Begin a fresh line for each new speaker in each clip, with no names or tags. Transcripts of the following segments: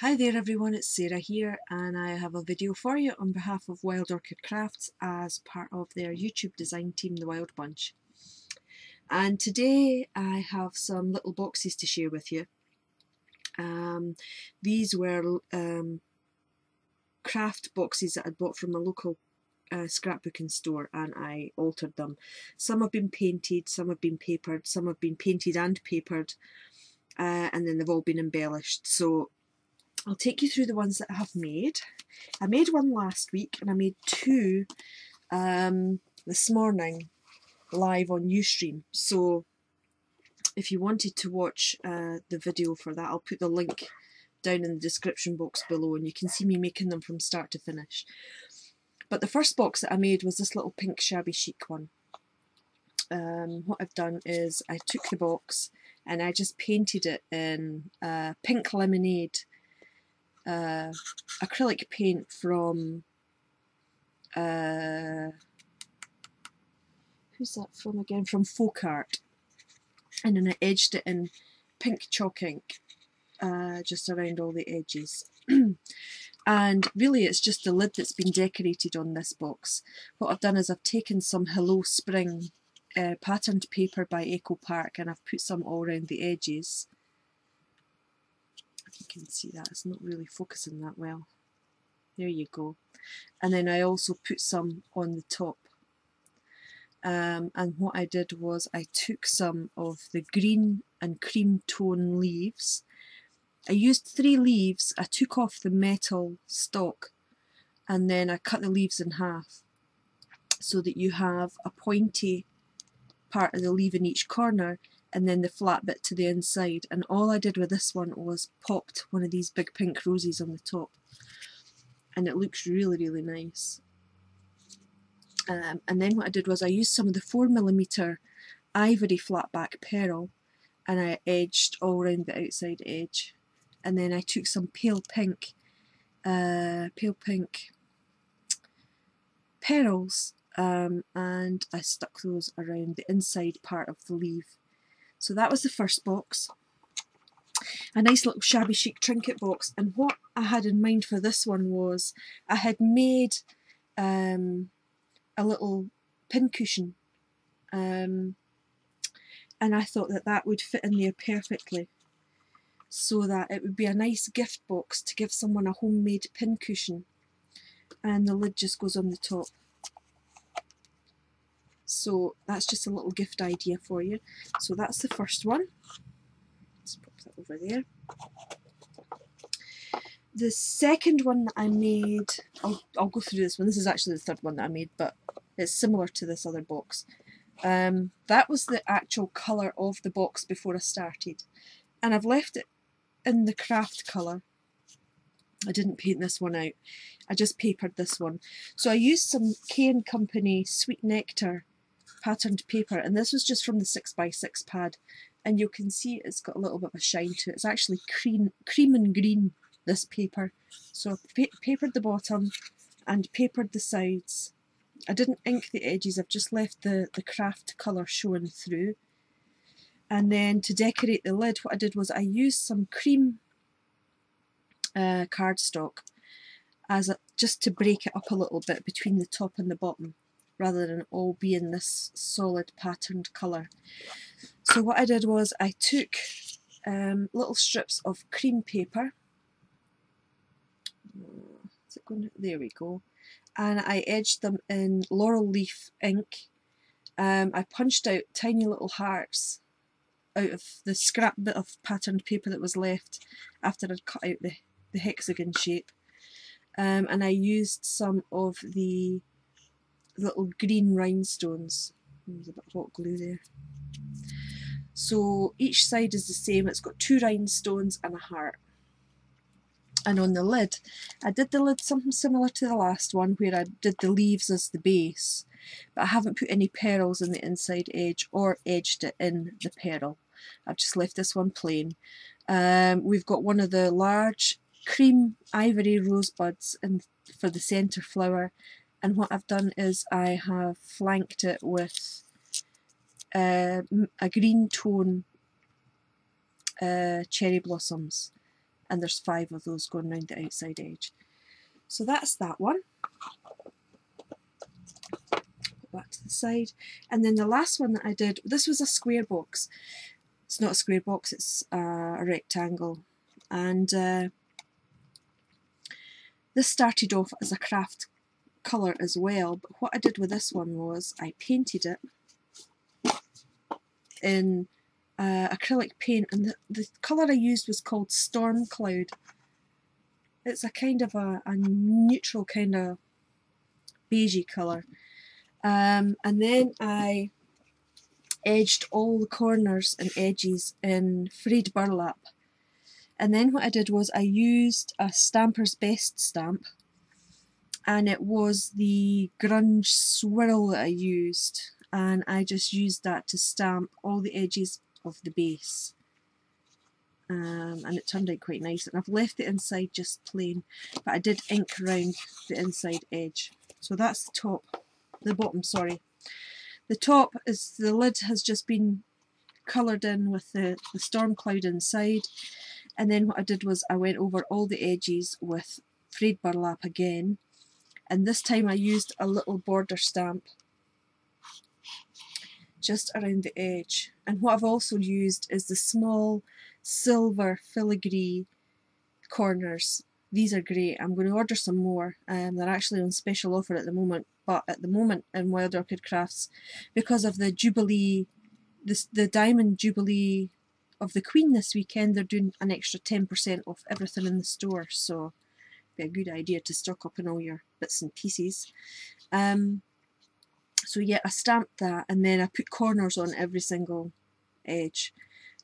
Hi there everyone, it's Sarah here and I have a video for you on behalf of Wild Orchid Crafts as part of their YouTube design team, the Wild Bunch. And today I have some little boxes to share with you. These were craft boxes that I'd bought from a local scrapbooking store and I altered them. Some have been painted, some have been papered, some have been painted and papered, and then they've all been embellished. So I'll take you through the ones that I have made. I made one last week and I made two this morning live on Ustream. So if you wanted to watch the video for that, I'll put the link down in the description box below and you can see me making them from start to finish. But the first box that I made was this little pink Shabby Chic one. What I've done is I took the box and I just painted it in pink lemonade acrylic paint from who's that from again? From Folk Art, and then I edged it in pink chalk ink just around all the edges. And really it's just the lid that's been decorated on this box. What I've done is I've taken some Hello Spring patterned paper by Eco Park and I've put some all around the edges. You can see that it's not really focusing that well. There you go. And then I also put some on the top. And what I did was I took some of the green and cream tone leaves. I used 3 leaves. I took off the metal stalk and then I cut the leaves in half so that you have a pointy part of the leaf in each corner and then the flat bit to the inside, and all I did with this one was popped one of these big pink roses on the top and it looks really nice. And then what I did was I used some of the 4mm ivory flatback pearl and I edged all around the outside edge, and then I took some pale pink pearls and I stuck those around the inside part of the leaf. So that was the first box, a nice little Shabby Chic trinket box. And what I had in mind for this one was I had made a little pincushion and I thought that that would fit in there perfectly, so that it would be a nice gift box to give someone a homemade pincushion, and the lid just goes on the top. So that's just a little gift idea for you. So that's the first one. Let's pop that over there. The second one that I made, I'll go through this one. This is actually the third one that I made, but it's similar to this other box. That was the actual colour of the box before I started. And I've left it in the craft colour. I didn't paint this one out. I just papered this one. So I used some K & Company Sweet Nectar patterned paper, and this was just from the 6x6 pad, and you can see it's got a little bit of a shine to it. It's actually cream and green, this paper. So I papered the bottom and papered the sides. I didn't ink the edges, I've just left the craft colour showing through. And then to decorate the lid, what I did was I used some cream cardstock just to break it up a little bit between the top and the bottom, rather than all being this solid patterned colour. So what I did was I took little strips of cream paper. Is it going? There we go. And I edged them in laurel leaf ink. I punched out tiny little hearts out of the scrap bit of patterned paper that was left after I'd cut out the hexagon shape. And I used some of the little green rhinestones. There's a bit of hot glue there. So each side is the same. It's got 2 rhinestones and a heart. And on the lid, I did the lid something similar to the last one, where I did the leaves as the base, but I haven't put any pearls in the inside edge or edged it in the pearl. I've just left this one plain. We've got one of the large cream ivory rosebuds for the centre flower, and what I've done is I have flanked it with a green tone cherry blossoms and there's 5 of those going around the outside edge. So that's that one. Put that to the side. And then the last one that I did, this was a square box. It's not a square box, it's a rectangle. And this started off as a craft colour as well, but what I did with this one was I painted it in acrylic paint, and the colour I used was called Storm Cloud. It's a kind of a neutral kind of beigey colour. And then I edged all the corners and edges in frayed burlap. And then what I did was I used a Stamper's Best stamp, and it was the grunge swirl that I used, and I just used that to stamp all the edges of the base. And it turned out quite nice, and I've left the inside just plain, but I did ink around the inside edge. So that's the top, the bottom, sorry. The top is, the lid has just been coloured in with the storm cloud inside, and then what I did was I went over all the edges with frayed burlap again, and this time I used a little border stamp just around the edge. And what I've also used is the small silver filigree corners. These are great. I'm going to order some more. They're actually on special offer at the moment, but at the moment in Wild Orchid Crafts, because of the Jubilee, the Diamond Jubilee of the Queen this weekend, they're doing an extra 10% off everything in the store, so it'd be a good idea to stock up on all your bits and pieces. So yeah, I stamped that, and then I put corners on every single edge.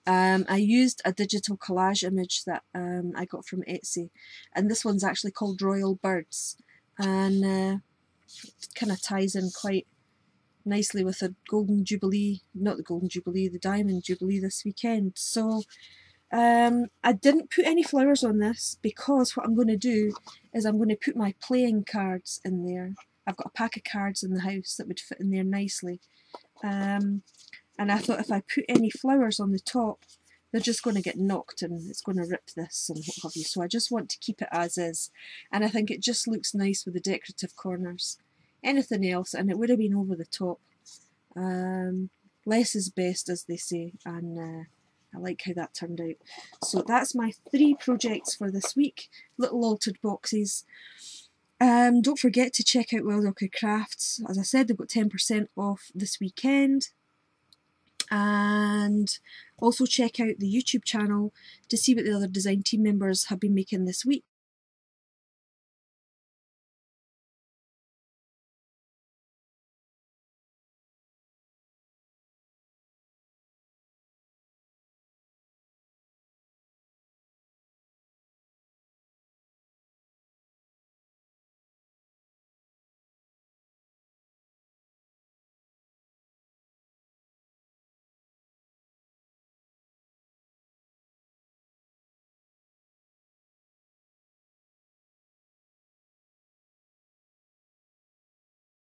I used a digital collage image that I got from Etsy, and this one's actually called Royal Birds, and it kind of ties in quite nicely with the Golden Jubilee, not the Golden Jubilee, the Diamond Jubilee this weekend. So I didn't put any flowers on this because what I'm going to do is I'm going to put my playing cards in there. I've got a pack of cards in the house that would fit in there nicely. And I thought if I put any flowers on the top, they're just going to get knocked and it's going to rip this and what have you. So I just want to keep it as is. And I think it just looks nice with the decorative corners. Anything else, and it would have been over the top. Less is best, as they say, and I like how that turned out. So that's my 3 projects for this week, little altered boxes. Don't forget to check out Wild Orchid Crafts. As I said, they've got 10% off this weekend. And also check out the YouTube channel to see what the other design team members have been making this week.